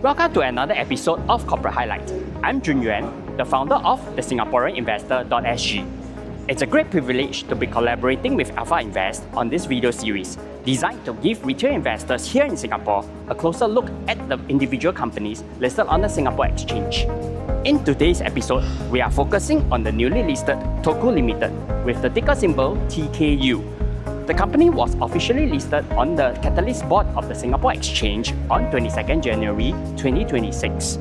Welcome to another episode of Corporate Highlight. I'm Jun Yuan, the founder of the Singaporean Investor.sg. It's a great privilege to be collaborating with AlphaInvest on this video series designed to give retail investors here in Singapore a closer look at the individual companies listed on the Singapore Exchange. In today's episode, we are focusing on the newly listed Toku Limited with the ticker symbol TKU. The company was officially listed on the Catalyst board of the Singapore Exchange on 22nd January 2026.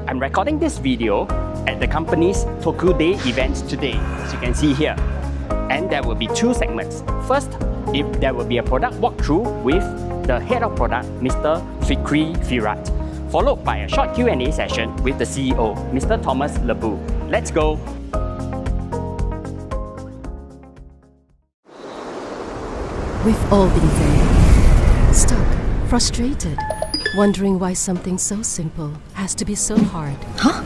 I'm recording this video at the company's Toku Day event today, as you can see here. And there will be two segments. First, there will be a product walkthrough with the head of product, Mr. Fikri Firat, followed by a short Q&A session with the CEO, Mr. Thomas Lebu. Let's go! We've all been there. Stuck, frustrated, wondering why something so simple has to be so hard. Huh?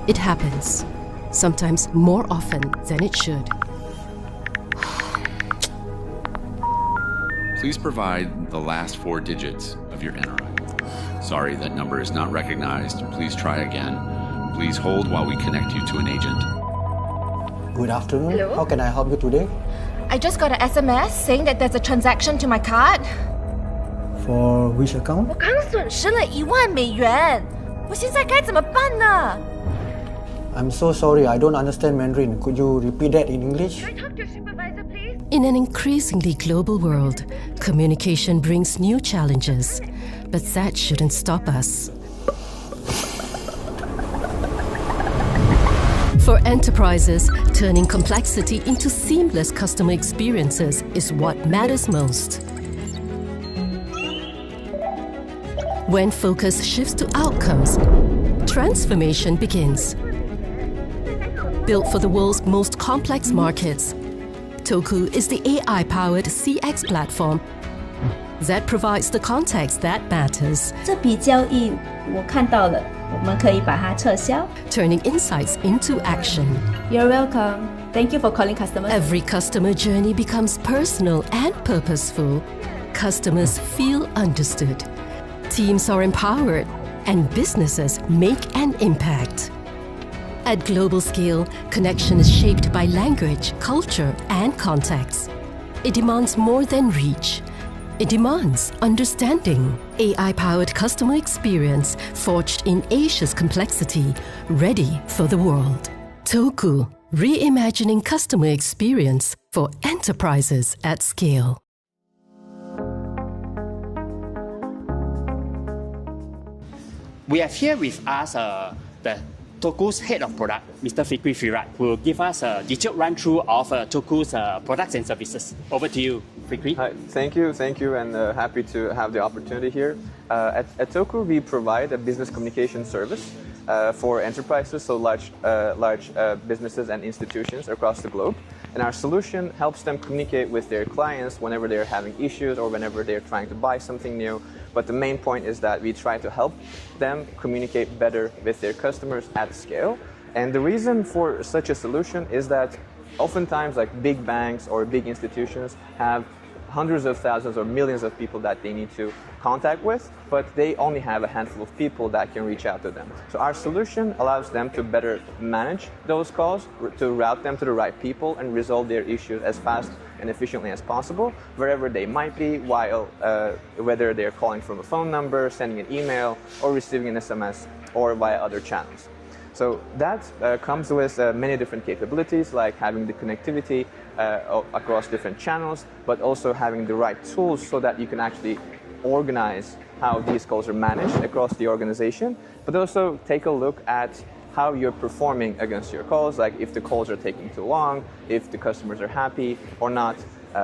It happens, sometimes more often than it should. Please provide the last 4 digits of your NRI. Sorry, that number is not recognized. Please try again. Please hold while we connect you to an agent. Good afternoon. Hello? How can I help you today? I just got an SMS saying that there's a transaction to my card. For which account? 我刚损失了1万美元，我现在该怎么办呢 I'm so sorry, I don't understand Mandarin. Could you repeat that in English? Can I talk to your supervisor, please? In an increasingly global world, communication brings new challenges, but that shouldn't stop us. For enterprises, turning complexity into seamless customer experiences is what matters most. When focus shifts to outcomes, transformation begins. Built for the world's most complex markets, Toku is the AI-powered CX platform that provides the context that matters. 这笔交易我看到了，我们可以把它撤销。 Turning insights into action. You're welcome. Thank you for calling customers. Every customer journey becomes personal and purposeful. Customers feel understood. Teams are empowered, and businesses make an impact. At global scale, connection is shaped by language, culture, and context. It demands more than reach. It demands understanding. AI-powered customer experience forged in Asia's complexity, ready for the world. Toku, reimagining customer experience for enterprises at scale. We have here with us the Toku's head of product, Mr. Fikri Firat, who will give us a detailed run-through of Toku's products and services. Over to you, Fikri. Hi, thank you, and happy to have the opportunity here. At Toku, we provide a business communication service for enterprises, so large businesses and institutions across the globe. And our solution helps them communicate with their clients whenever they're having issues or whenever they're trying to buy something new. But the main point is that we try to help them communicate better with their customers at scale. And the reason for such a solution is that oftentimes like big banks or big institutions have hundreds of thousands or millions of people that they need to contact with, but they only have a handful of people that can reach out to them. So our solution allows them to better manage those calls, to route them to the right people and resolve their issues as fast and efficiently as possible, wherever they might be, while whether they're calling from a phone number, sending an email, or receiving an SMS, or via other channels. So that comes with many different capabilities, like having the connectivity across different channels, but also having the right tools so that you can actually organize how these calls are managed across the organization, but also take a look at how you're performing against your calls, like if the calls are taking too long, if the customers are happy or not,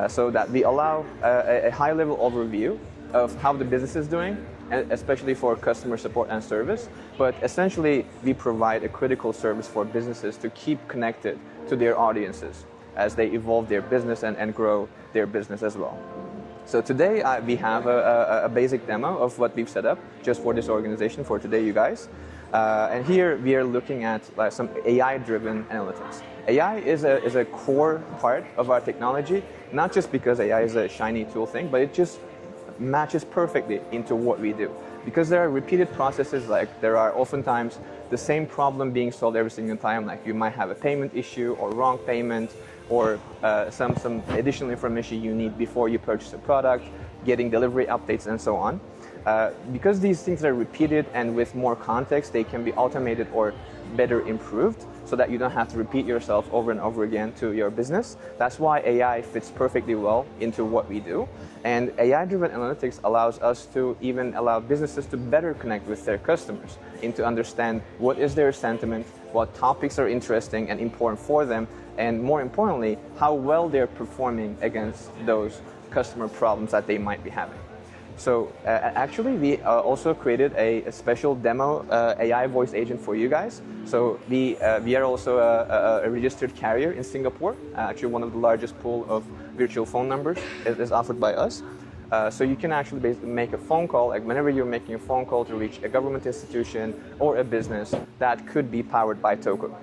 so that we allow a high-level overview of how the business is doing, especially for customer support and service. But essentially, we provide a critical service for businesses to keep connected to their audiences as they evolve their business and grow their business as well. So today we have a basic demo of what we've set up just for this organization for today, you guys. And here we are looking at some AI-driven analytics. AI is a core part of our technology, not just because AI is a shiny tool thing, but it just matches perfectly into what we do. because there are repeated processes, like there are oftentimes the same problem being solved every single time, like you might have a payment issue or wrong payment or some additional information you need before you purchase a product, getting delivery updates and so on. Because these things are repeated and with more context, they can be automated or better improved so that you don't have to repeat yourself over and over again to your business. That's why AI fits perfectly well into what we do. And AI-driven analytics allows us to even allow businesses to better connect with their customers and to understand what is their sentiment, what topics are interesting and important for them, and more importantly, how well they're performing against those customer problems that they might be having. So actually, we also created a special demo AI voice agent for you guys. So we are also a registered carrier in Singapore. Actually, one of the largest pool of virtual phone numbers is offered by us. So you can actually basically make a phone call, like whenever you're making a phone call to reach a government institution or a business that could be powered by Toku.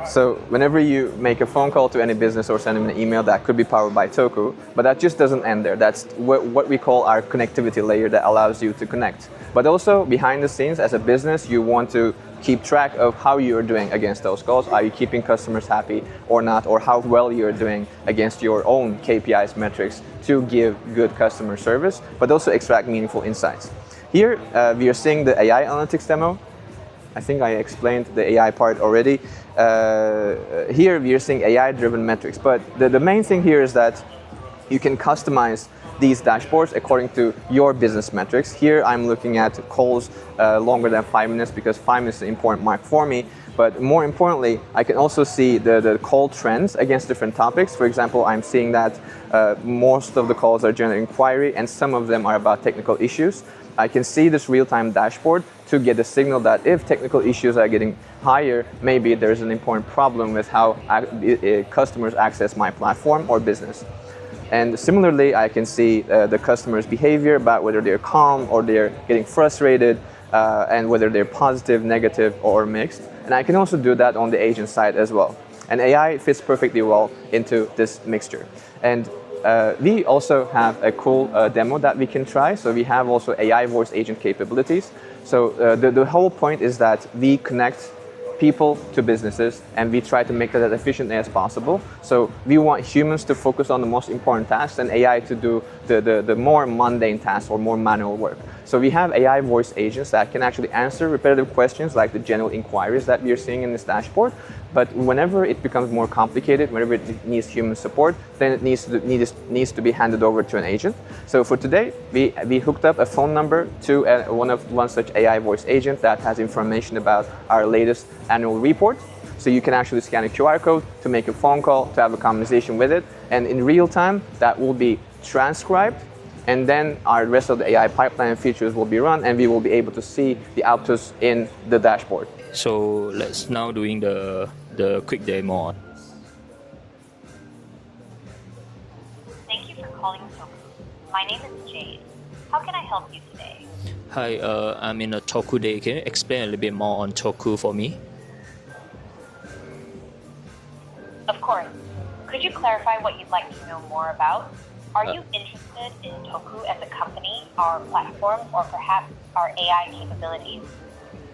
So whenever you make a phone call to any business or send them an email, that could be powered by Toku, but that just doesn't end there. That's what we call our connectivity layer that allows you to connect. But also behind the scenes, as a business, you want to keep track of how you're doing against those calls. Are you keeping customers happy or not, or how well you're doing against your own KPIs metrics to give good customer service, but also extract meaningful insights. Here, we are seeing the AI analytics demo. I think I explained the AI part already. Here we are seeing AI-driven metrics, but the main thing here is that you can customize these dashboards according to your business metrics. Here I'm looking at calls longer than 5 minutes because 5 minutes is an important mark for me. But more importantly, I can also see the call trends against different topics. For example, I'm seeing that most of the calls are general inquiry and some of them are about technical issues. I can see this real-time dashboard to get a signal that if technical issues are getting higher, maybe there's an important problem with how customers access my platform or business. And similarly, I can see the customer's behavior about whether they're calm or they're getting frustrated and whether they're positive, negative, or mixed. And I can also do that on the agent side as well. And AI fits perfectly well into this mixture. And we also have a cool demo that we can try. So we have also AI voice agent capabilities. So the whole point is that we connect people to businesses and we try to make that as efficiently as possible. So we want humans to focus on the most important tasks and AI to do the more mundane tasks or more manual work. So we have AI voice agents that can actually answer repetitive questions like the general inquiries that we are seeing in this dashboard. But whenever it becomes more complicated, whenever it needs human support, then it needs to be handed over to an agent. So for today, we hooked up a phone number to one such AI voice agent that has information about our latest annual report. So you can actually scan a QR code to make a phone call, to have a conversation with it. And in real time, that will be transcribed. And then our rest of the AI pipeline features will be run and we will be able to see the outputs in the dashboard. So let's now doing the quick demo. Thank you for calling Toku. My name is Jade. How can I help you today? Hi, I'm in a Toku day. Can you explain a little bit more on Toku for me? Of course. Could you clarify what you'd like to know more about? Are you interested in Toku as a company, our platform, or perhaps our AI capabilities?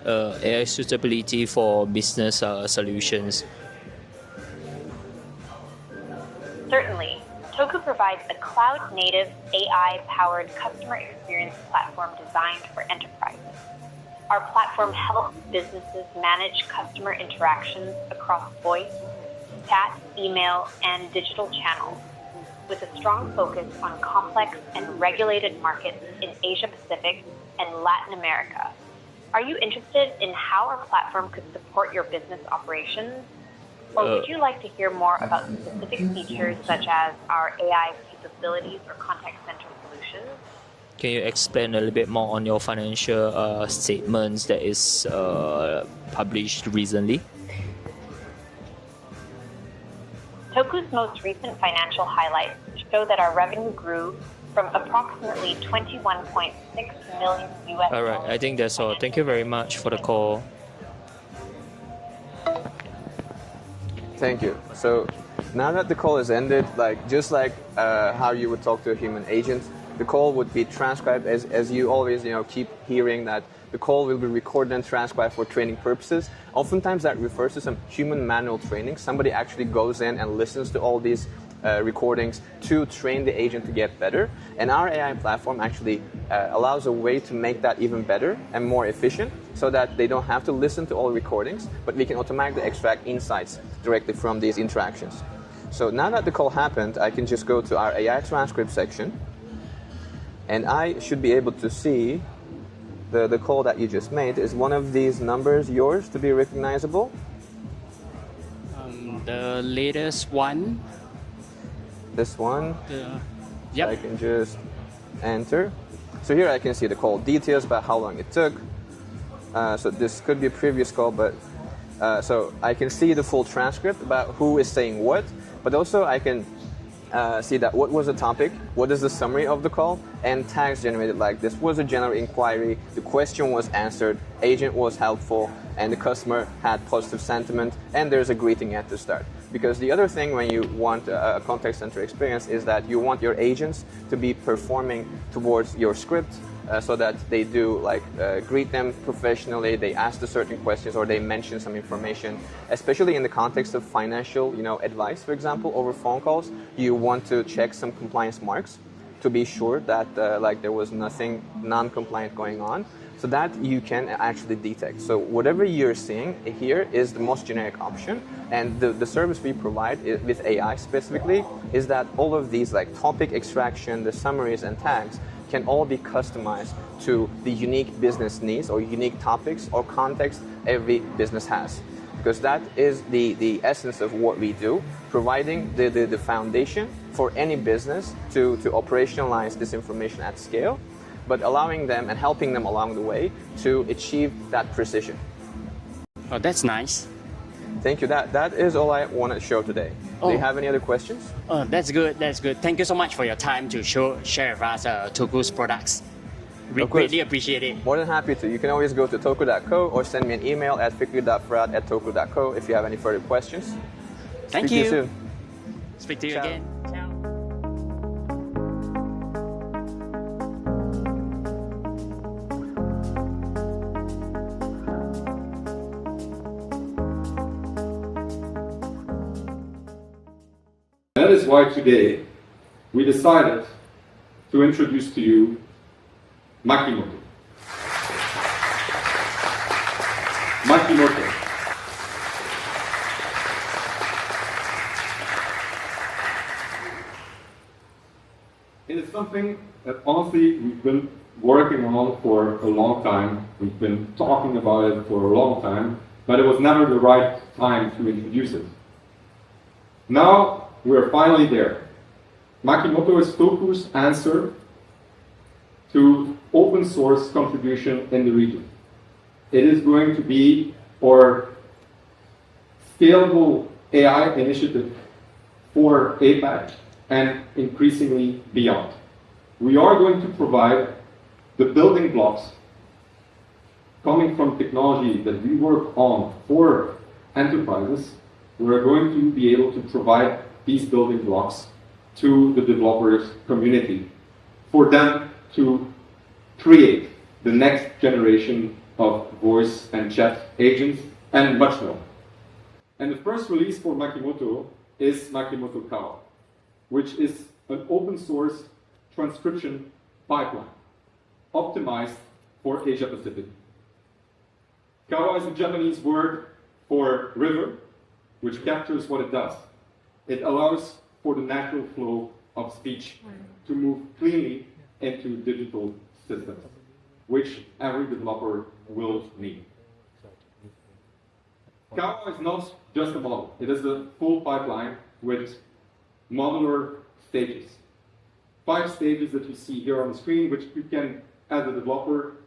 AI suitability for business solutions. Certainly. Toku provides a cloud-native, AI-powered customer experience platform designed for enterprises. Our platform helps businesses manage customer interactions across voice, chat, email, and digital channels, with a strong focus on complex and regulated markets in Asia Pacific and Latin America. Are you interested in how our platform could support your business operations? Or would you like to hear more about specific features such as our AI capabilities or contact center solutions? Can you explain a little bit more on your financial statements that is published recently? Toku's most recent financial highlights show that our revenue grew from approximately 21.6 million US dollars. All right, I think that's all. Thank you very much for the call. Thank you. So now that the call is ended, just like how you would talk to a human agent, the call would be transcribed as you always keep hearing that the call will be recorded and transcribed for training purposes. Oftentimes that refers to some human manual training. Somebody actually goes in and listens to all these recordings to train the agent to get better. And our AI platform actually allows a way to make that even better and more efficient so that they don't have to listen to all recordings, but we can automatically extract insights directly from these interactions. So now that the call happened, I can just go to our AI transcript section, and I should be able to see the call that you just made. Is one of these numbers yours to be recognizable? The latest one. This one? Yep. I can just enter. So here I can see the call details about how long it took. So this could be a previous call, but so I can see the full transcript about who is saying what, but also I can see that what was the topic, what is the summary of the call, and tags generated like this was a general inquiry, the question was answered, agent was helpful, and the customer had positive sentiment, and there's a greeting at the start. Because the other thing when you want a contact center experience is that you want your agents to be performing towards your script so that they do greet them professionally, they ask the certain questions, or they mention some information. Especially in the context of financial advice, for example, over phone calls, you want to check some compliance marks to be sure that there was nothing non-compliant going on. So that you can actually detect. So whatever you're seeing here is the most generic option, and the service we provide with AI specifically is that all of these topic extraction, the summaries and tags can all be customized to the unique business needs or unique topics or context every business has. Because that is the essence of what we do, providing the foundation for any business to operationalize this information at scale, but allowing them and helping them along the way to achieve that precision. Oh, that's nice. Thank you. That is all I want to show today. Do you have any other questions? Oh, that's good. That's good. Thank you so much for your time to share with us Toku's products. We greatly appreciate it. More than happy to. You can always go to toku.co or send me an email at fikri.firat@toku.co if you have any further questions. Thank Speak you. to you soon. Speak to you Ciao. again. Ciao. That is why today we decided to introduce to you Makimoto. Makimoto. It is something that honestly we've been working on for a long time. We've been talking about it for a long time, but it was never the right time to introduce it. Now we're finally there. Makimoto is Toku's answer to open source contribution in the region. It is going to be our scalable AI initiative for APAC and increasingly beyond. We are going to provide the building blocks coming from technology that we work on for enterprises. We're going to be able to provide these building blocks to the developers community for them to create the next generation of voice and chat agents and much more. And the first release for Makimoto is Makimoto Kawa, which is an open source transcription pipeline optimized for Asia Pacific. Kawa is a Japanese word for river, which captures what it does. It allows for the natural flow of speech to move cleanly into digital systems, which every developer will need. Kawa is not just a model. It is a full pipeline with modular stages. 5 stages that you see here on the screen, which you can, as a developer,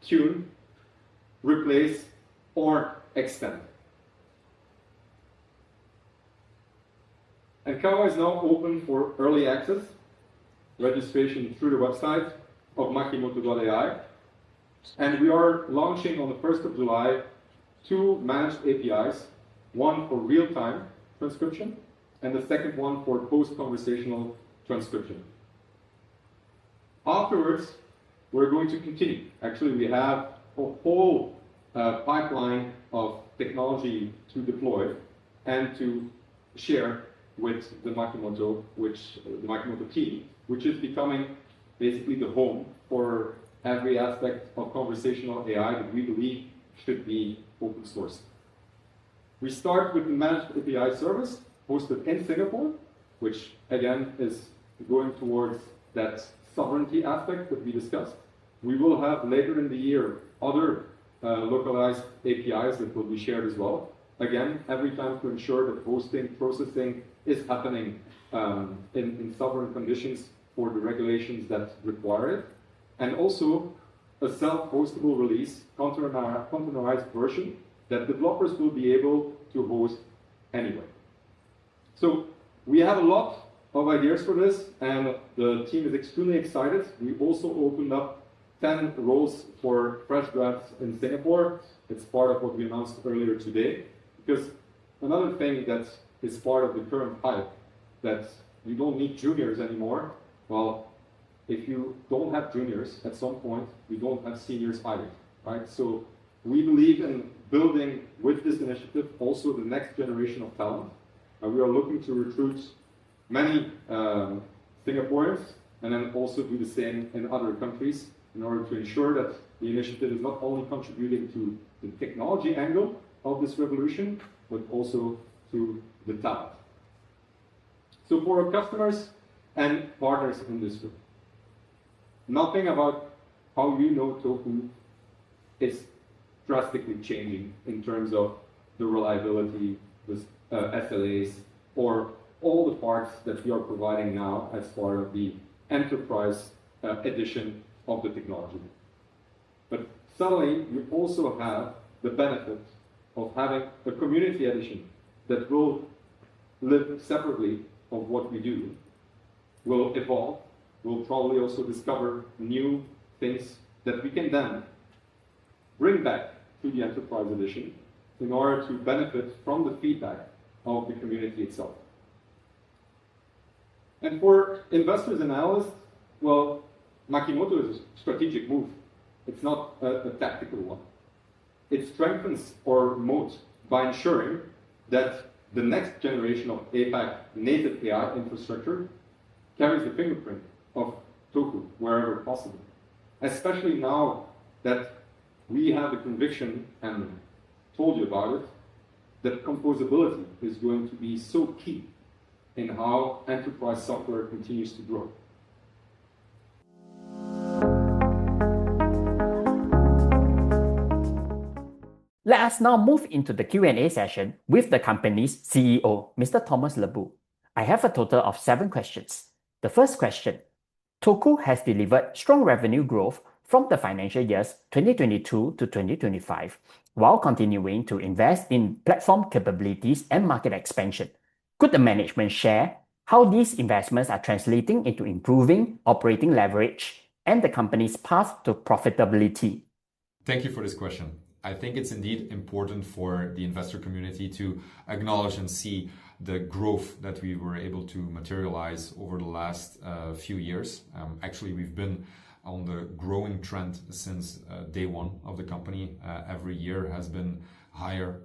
tune, replace, or extend. And Kawa is now open for early access, registration through the website of makimoto.ai. And we are launching on the 1st of July 2 managed APIs, one for real-time transcription, and the second one for post-conversational transcription. Afterwards, we're going to continue. Actually, we have a whole pipeline of technology to deploy and to share with the Makimoto, the Makimoto team, which is becoming basically the home for every aspect of conversational AI that we believe should be open source. We start with the managed API service hosted in Singapore, which again is going towards that sovereignty aspect that we discussed. We will have later in the year other localized APIs that will be shared as well. Again, every time to ensure that hosting, processing is happening in sovereign conditions for the regulations that require it. And also a self-hostable release, containerized version that developers will be able to host anyway. So we have a lot of ideas for this, and the team is extremely excited. We also opened up 10 roles for fresh grads in Singapore. It's part of what we announced earlier today. Because another thing that is part of the current hype, that you don't need juniors anymore. Well, if you don't have juniors at some point, you don't have seniors either, right? So we believe in building with this initiative also the next generation of talent. We are looking to recruit many Singaporeans and then also do the same in other countries in order to ensure that the initiative is not only contributing to the technology angle of this revolution, but also to the talent. So for our customers and partners in this group, nothing about how you know Toku is drastically changing in terms of the reliability, the SLAs, or all the parts that we are providing now as part of the enterprise edition of the technology. But suddenly, you also have the benefit of having a community edition that will live separately of what we do, will evolve, will probably also discover new things that we can then bring back to the enterprise edition in order to benefit from the feedback of the community itself. And for investors and analysts, well, Makimoto is a strategic move. It's not a tactical one. It strengthens our moat by ensuring that the next generation of APAC native AI infrastructure carries the fingerprint of Toku wherever possible. Especially now that we have the conviction, and told you about it, that composability is going to be so key in how enterprise software continues to grow. Let us now move into the Q&A session with the company's CEO, Mr. Thomas Lebu. I have a total of 7 questions. The first question: Toku has delivered strong revenue growth from the financial years 2022 to 2025, while continuing to invest in platform capabilities and market expansion. Could the management share how these investments are translating into improving operating leverage and the company's path to profitability? Thank you for this question. I think it's indeed important for the investor community to acknowledge and see the growth that we were able to materialize over the last few years. Actually, we've been on the growing trend since day one of the company. Every year has been higher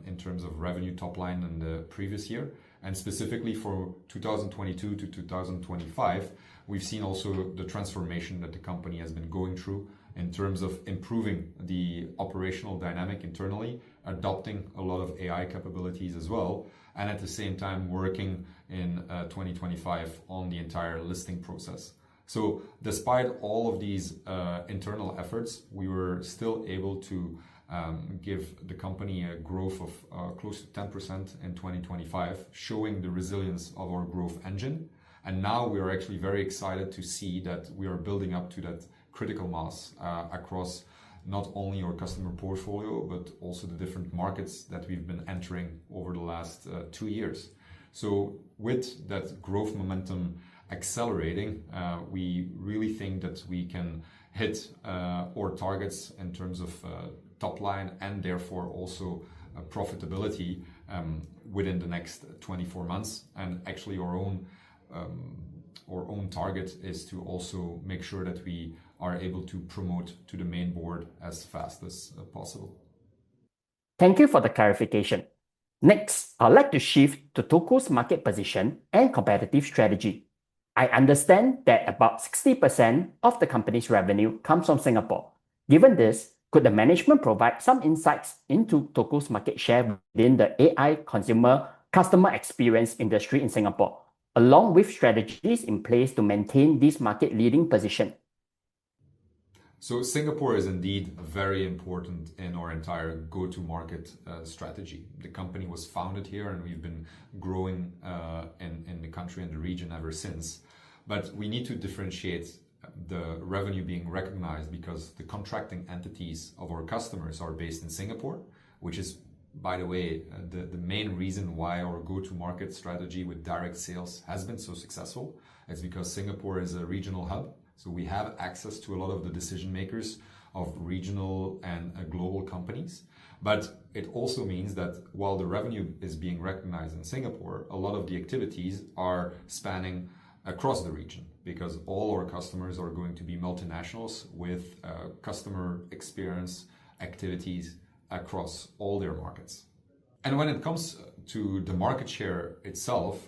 in terms of revenue top line than the previous year. And specifically for 2022 to 2025, we've seen also the transformation that the company has been going through in terms of improving the operational dynamic internally, adopting a lot of AI capabilities as well, and at the same time working in 2025 on the entire listing process. So despite all of these internal efforts, we were still able to give the company a growth of close to 10% in 2025, showing the resilience of our growth engine. And now we are actually very excited to see that we are building up to that critical mass across not only our customer portfolio, but also the different markets that we've been entering over the last 2 years. So with that growth momentum accelerating, we really think that we can hit our targets in terms of top line and therefore also profitability within the next 24 months. And actually our own our own target is to also make sure that we are able to promote to the main board as fast as possible. Thank you for the clarification. Next, I'd like to shift to Toku's market position and competitive strategy. I understand that about 60% of the company's revenue comes from Singapore. Given this, could the management provide some insights into Toku's market share within the AI customer experience industry in Singapore, along with strategies in place to maintain this market-leading position? So Singapore is indeed very important in our entire go-to-market strategy. The company was founded here and we've been growing in the country and the region ever since. But we need to differentiate the revenue being recognized because the contracting entities of our customers are based in Singapore, which is, by the way, the main reason why our go-to-market strategy with direct sales has been so successful. It's because Singapore is a regional hub. So we have access to a lot of the decision makers of regional and global companies. But it also means that while the revenue is being recognized in Singapore, a lot of the activities are spanning across the region because all our customers are going to be multinationals with customer experience activities across all their markets. And when it comes to the market share itself,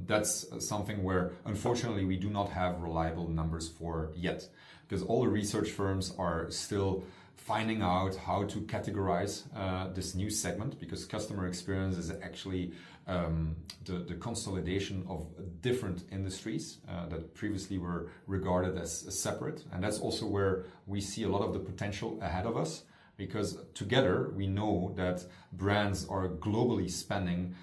that's something where unfortunately we do not have reliable numbers for yet, because all the research firms are still finding out how to categorize this new segment, because customer experience is actually the consolidation of different industries that previously were regarded as separate. And that's also where we see a lot of the potential ahead of us, because together we know that brands are globally spending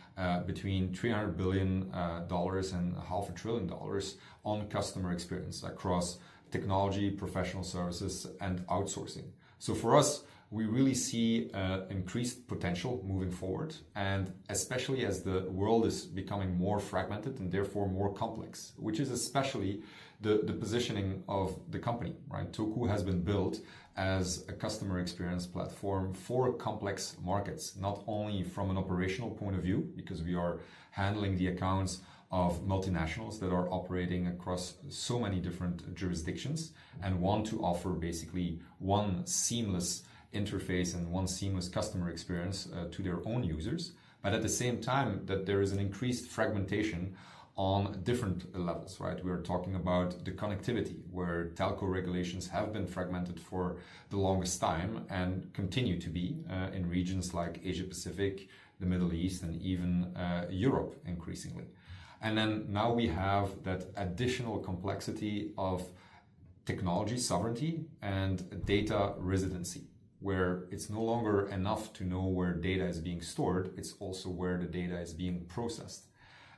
between $300 billion and $500 billion on customer experience across technology, professional services, and outsourcing. So for us, we really see increased potential moving forward, and especially as the world is becoming more fragmented and therefore more complex, which is especially the positioning of the company, right? Toku has been built as a customer experience platform for complex markets, not only from an operational point of view, because we are handling the accounts of multinationals that are operating across so many different jurisdictions and want to offer basically one seamless interface and one seamless customer experience to their own users. But at the same time, that there is an increased fragmentation on different levels, right? We're talking about the connectivity, where telco regulations have been fragmented for the longest time and continue to be in regions like Asia Pacific, the Middle East, and even Europe increasingly. And then now we have that additional complexity of technology sovereignty and data residency, where it's no longer enough to know where data is being stored, it's also where the data is being processed.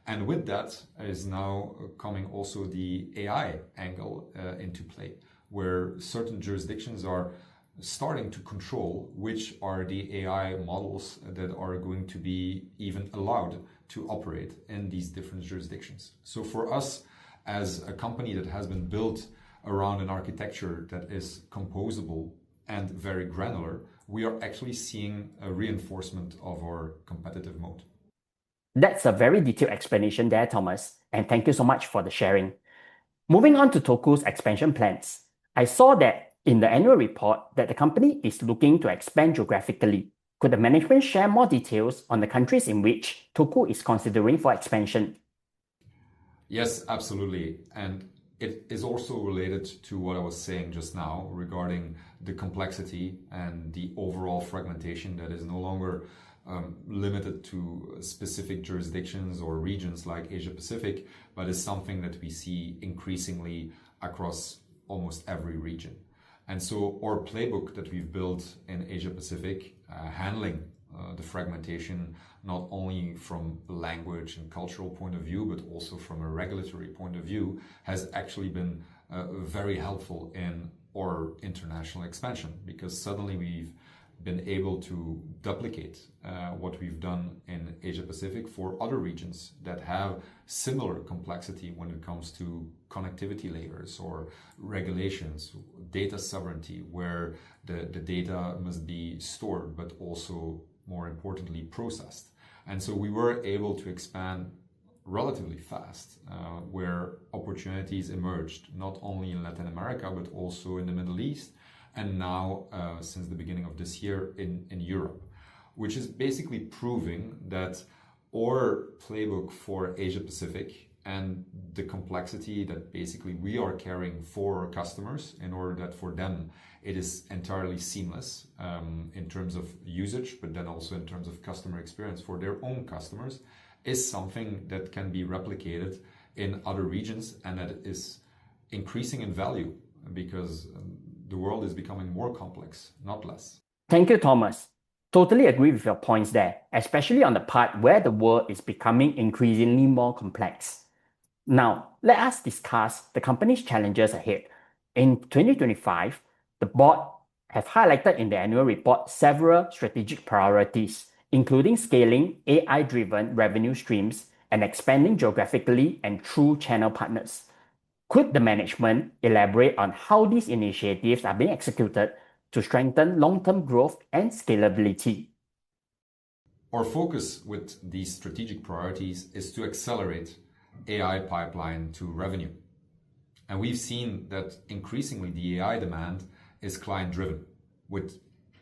And with that is now coming also the AI angle into play, where certain jurisdictions are starting to control which are the AI models that are going to be even allowed to operate in these different jurisdictions. So for us, as a company that has been built around an architecture that is composable and very granular, we are actually seeing a reinforcement of our competitive moat. That's a very detailed explanation there, Thomas, and thank you so much for the sharing. Moving on to Toku's expansion plans, I saw that in the annual report that the company is looking to expand geographically. Could the management share more details on the countries in which Toku is considering for expansion? Yes, absolutely. And it is also related to what I was saying just now regarding the complexity and the overall fragmentation that is no longer limited to specific jurisdictions or regions like Asia Pacific, but is something that we see increasingly across almost every region. And so our playbook that we've built in Asia Pacific, handling the fragmentation, not only from a language and cultural point of view, but also from a regulatory point of view, has actually been very helpful in our international expansion, because suddenly we've been able to duplicate what we've done in Asia Pacific for other regions that have similar complexity when it comes to connectivity layers or regulations, data sovereignty, where the data must be stored, but also more importantly processed. And so we were able to expand relatively fast, where opportunities emerged not only in Latin America but also in the Middle East, and now since the beginning of this year in Europe, which is basically proving that our playbook for Asia Pacific and the complexity that basically we are carrying for our customers in order that for them it is entirely seamless in terms of usage, but then also in terms of customer experience for their own customers, is something that can be replicated in other regions, and that is increasing in value because the world is becoming more complex, not less. Thank you, Thomas. Totally agree with your points there, especially on the part where the world is becoming increasingly more complex. Now, let us discuss the company's challenges ahead. In 2025, the board have highlighted in the annual report several strategic priorities, including scaling AI-driven revenue streams and expanding geographically and through channel partners. Could the management elaborate on how these initiatives are being executed to strengthen long-term growth and scalability? Our focus with these strategic priorities is to accelerate AI pipeline to revenue. And we've seen that increasingly the AI demand is client-driven, with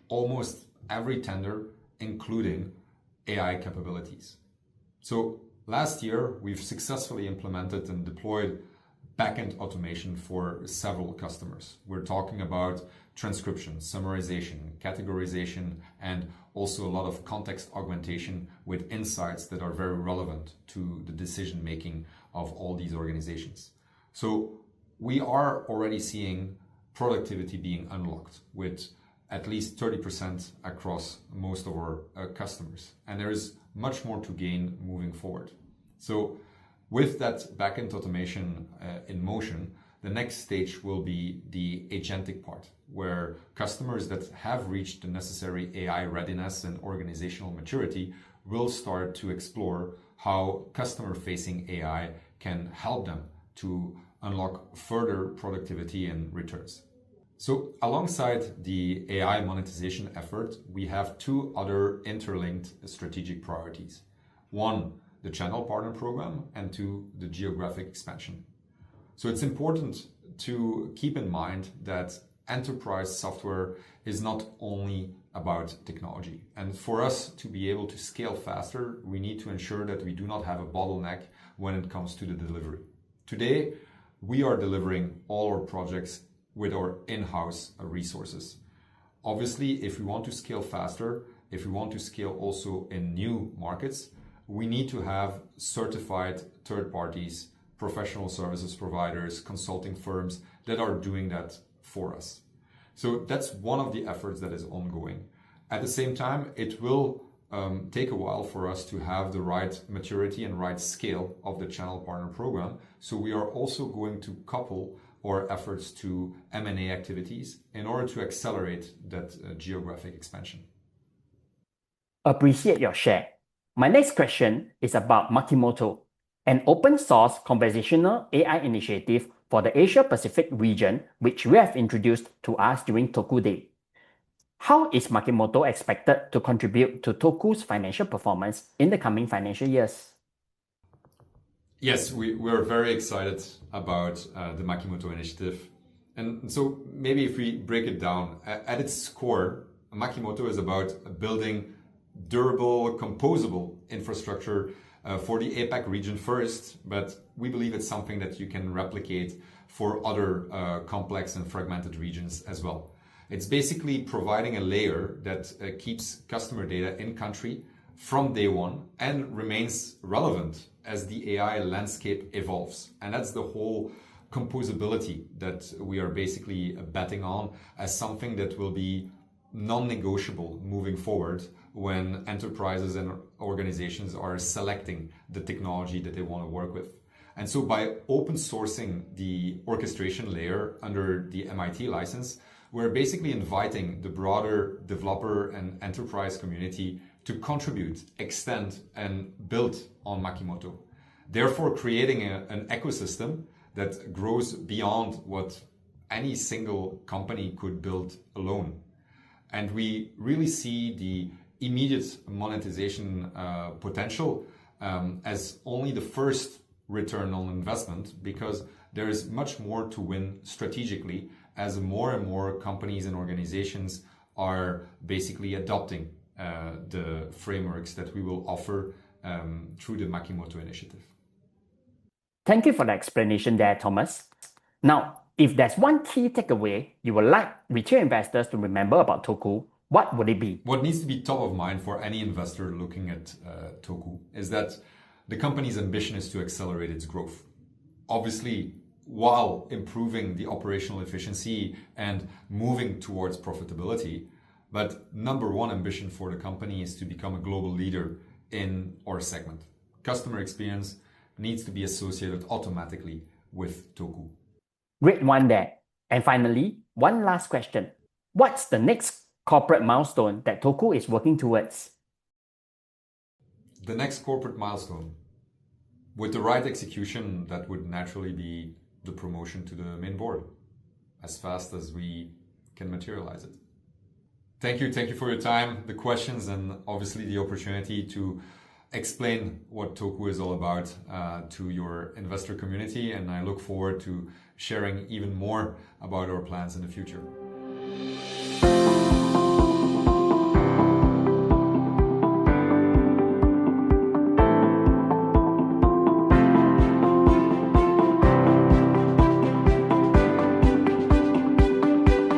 almost every tender including AI capabilities. So last year, we've successfully implemented and deployed backend automation for several customers. We're talking about transcription, summarization, categorization, and also a lot of context augmentation with insights that are very relevant to the decision making of all these organizations. So we are already seeing productivity being unlocked with at least 30% across most of our customers. And there is much more to gain moving forward. So with that backend automation in motion, the next stage will be the agentic part, where customers that have reached the necessary AI readiness and organizational maturity will start to explore how customer-facing AI can help them to unlock further productivity and returns. So alongside the AI monetization effort, we have two other interlinked strategic priorities. One, the channel partner program, and two, the geographic expansion. So it's important to keep in mind that enterprise software is not only about technology. And for us to be able to scale faster, we need to ensure that we do not have a bottleneck when it comes to the delivery. Today, we are delivering all our projects with our in-house resources. Obviously, if we want to scale faster, if we want to scale also in new markets, we need to have certified third parties, professional services providers, consulting firms that are doing that for us. So that's one of the efforts that is ongoing. At the same time, it will take a while for us to have the right maturity and right scale of the channel partner program. So we are also going to couple our efforts to M&A activities in order to accelerate that geographic expansion. Appreciate your share. My next question is about Makimoto, an open source conversational AI initiative for the Asia Pacific region, which we have introduced to us during Toku Day. How is Makimoto expected to contribute to Toku's financial performance in the coming financial years? Yes, we're very excited about the Makimoto initiative. And so maybe if we break it down, at its core, Makimoto is about building durable, composable infrastructure for the APAC region first, but we believe it's something that you can replicate for other complex and fragmented regions as well. It's basically providing a layer that keeps customer data in country from day one and remains relevant as the AI landscape evolves. And that's the whole composability that we are basically betting on as something that will be non-negotiable moving forward when enterprises and organizations are selecting the technology that they want to work with. And so by open sourcing the orchestration layer under the MIT license, we're basically inviting the broader developer and enterprise community to contribute, extend, and build on Makimoto, therefore creating an ecosystem that grows beyond what any single company could build alone. And we really see the immediate monetization potential as only the first return on investment, because there is much more to win strategically as more and more companies and organizations are basically adopting the frameworks that we will offer through the Makimoto initiative. Thank you for the explanation there, Thomas. Now, if there's one key takeaway you would like retail investors to remember about Toku, what would it be? What needs to be top of mind for any investor looking at Toku is that the company's ambition is to accelerate its growth. Obviously, while improving the operational efficiency and moving towards profitability, but number one ambition for the company is to become a global leader in our segment. Customer experience needs to be associated automatically with Toku. Great one there. And finally, one last question. What's the next corporate milestone that Toku is working towards? The next corporate milestone, with the right execution, that would naturally be the promotion to the main board as fast as we can materialize it. Thank you for your time, the questions, and obviously the opportunity to explain what Toku is all about to your investor community. And I look forward to sharing even more about our plans in the future.